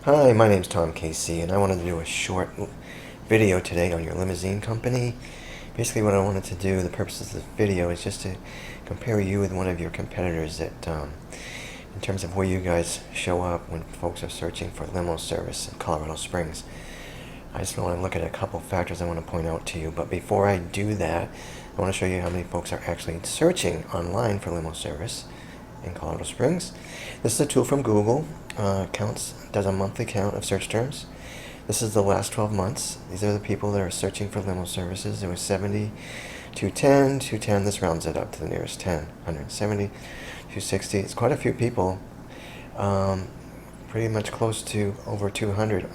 Hi, my name's Tom Casey, and I wanted to do a short video today on your limousine company. Basically, what I wanted to do, the purpose of this video, is just to compare you with one of your competitors in terms of where you guys show up when folks are searching for limo service in Colorado Springs. I just want to look at a couple factors I want to point out to you, but before I do that, I want to show you how many folks are actually searching online for limo service in Colorado Springs. This is a tool from Google. Does a monthly count of search terms. This is the last 12 months. These are the people that are searching for limo services. There was 70, 210, 210. This rounds it up to the nearest 10. 170, 260. It's quite a few people. Pretty much close to over 200,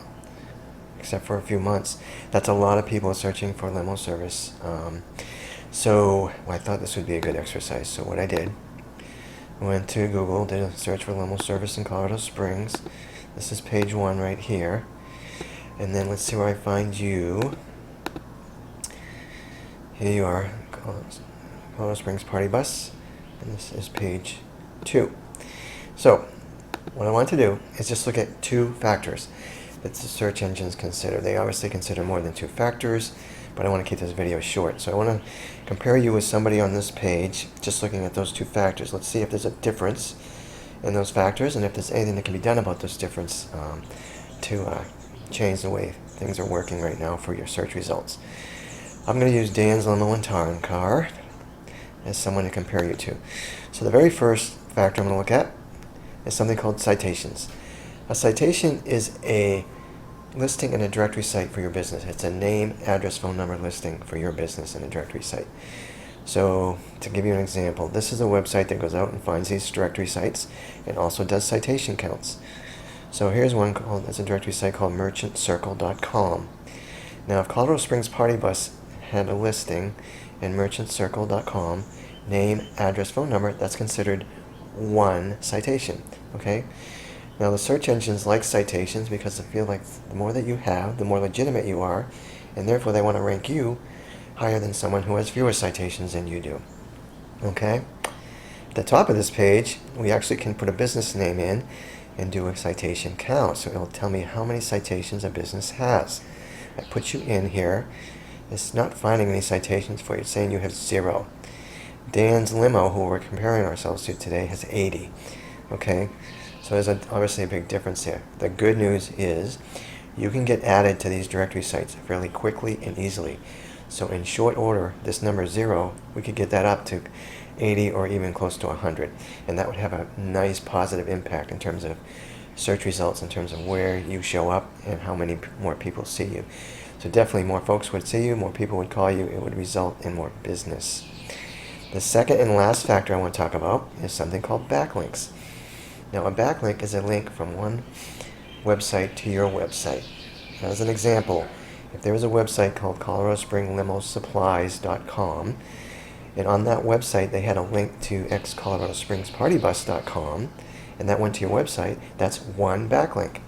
except for a few months. That's a lot of people searching for limo service. So I thought this would be a good exercise. So what I did, went to Google, did a search for limo service in Colorado Springs. This is page 1 right here. And then let's see where I find you. Here you are, Colorado Springs Party Bus. And this is page 2. So what I want to do is just look at 2 factors that the search engines consider. They obviously consider more than 2 factors, but I want to keep this video short. So I want to compare you with somebody on this page, just looking at those 2 factors. Let's see if there's a difference in those factors, and if there's anything that can be done about this difference to change the way things are working right now for your search results. I'm going to use Dan's Limo and Towing Car as someone to compare you to. So the very first factor I'm going to look at is something called citations. A citation is a listing in a directory site for your business. It's a name, address, phone number listing for your business in a directory site. So to give you an example, this is a website that goes out and finds these directory sites and also does citation counts. So here's one called, it's a directory site called merchantcircle.com. Now if Colorado Springs Party Bus had a listing in merchantcircle.com, name, address, phone number, that's considered 1 citation, okay? Now the search engines like citations because they feel like the more that you have, the more legitimate you are, and therefore they want to rank you higher than someone who has fewer citations than you do. Okay? At the top of this page, we actually can put a business name in and do a citation count. So it'll tell me how many citations a business has. I put you in here. It's not finding any citations for you. It's saying you have 0. Dan's Limo, who we're comparing ourselves to today, has 80. Okay? So there's obviously a big difference here. The good news is you can get added to these directory sites fairly quickly and easily. So in short order, this number 0, we could get that up to 80 or even close to 100. And that would have a nice positive impact in terms of search results, in terms of where you show up and how many more people see you. So definitely more folks would see you, more people would call you, it would result in more business. The second and last factor I want to talk about is something called backlinks. Now a backlink is a link from one website to your website. As an example, if there was a website called coloradosprings.com, and on that website they had a link to coloradospringspartybus.com, and that went to your website, that's 1 backlink.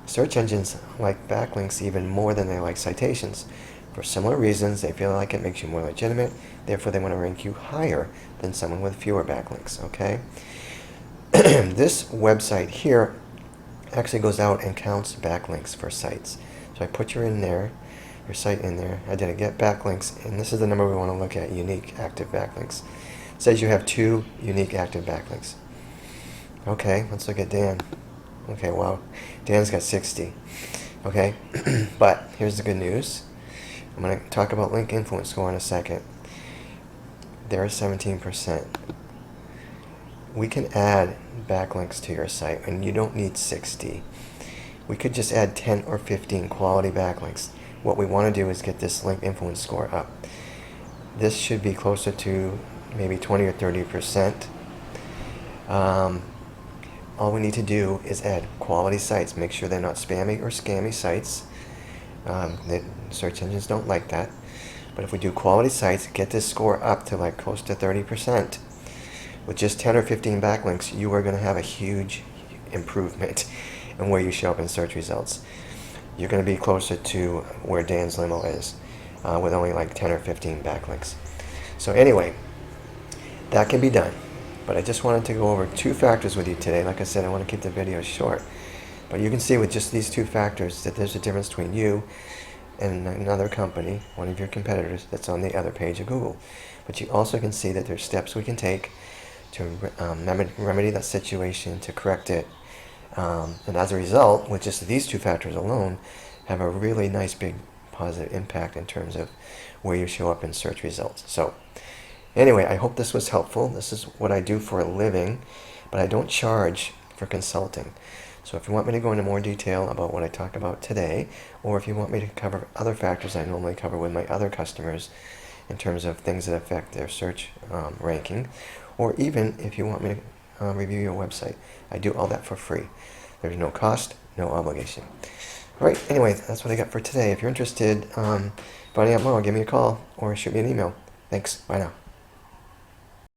Search engines like backlinks even more than they like citations. For similar reasons, they feel like it makes you more legitimate, therefore they want to rank you higher than someone with fewer backlinks, okay? This website here actually goes out and counts backlinks for sites. So I put your site in there. I did a get backlinks, and this is the number we want to look at, unique active backlinks. It says you have 2 unique active backlinks. Okay, let's look at Dan. Okay, wow, Dan's got 60. Okay, but here's the good news. I'm going to talk about link influence score in a second. They're 17%. We can add backlinks to your site, and you don't need 60. We could just add 10 or 15 quality backlinks. What we want to do is get this link influence score up. This should be closer to maybe 20 or 30%. All we need to do is add quality sites. Make sure they're not spammy or scammy sites. The search engines don't like that. But if we do quality sites, get this score up to like close to 30%. With just 10 or 15 backlinks, you are going to have a huge improvement in where you show up in search results. You're going to be closer to where Dan's Limo is with only like 10 or 15 backlinks. So anyway, that can be done. But I just wanted to go over 2 factors with you today. Like I said, I want to keep the video short. But you can see with just these two factors that there's a difference between you and another company, one of your competitors, that's on the other page of Google. But you also can see that there's steps we can take to remedy that situation, to correct it. And as a result, with just these two factors alone, have a really nice big positive impact in terms of where you show up in search results. So anyway, I hope this was helpful. This is what I do for a living, but I don't charge for consulting. So if you want me to go into more detail about what I talk about today, or if you want me to cover other factors I normally cover with my other customers in terms of things that affect their search ranking, or even if you want me to review your website, I do all that for free. There's no cost, no obligation. All right, anyway, that's what I got for today. If you're interested finding out more, give me a call or shoot me an email. Thanks. Bye now.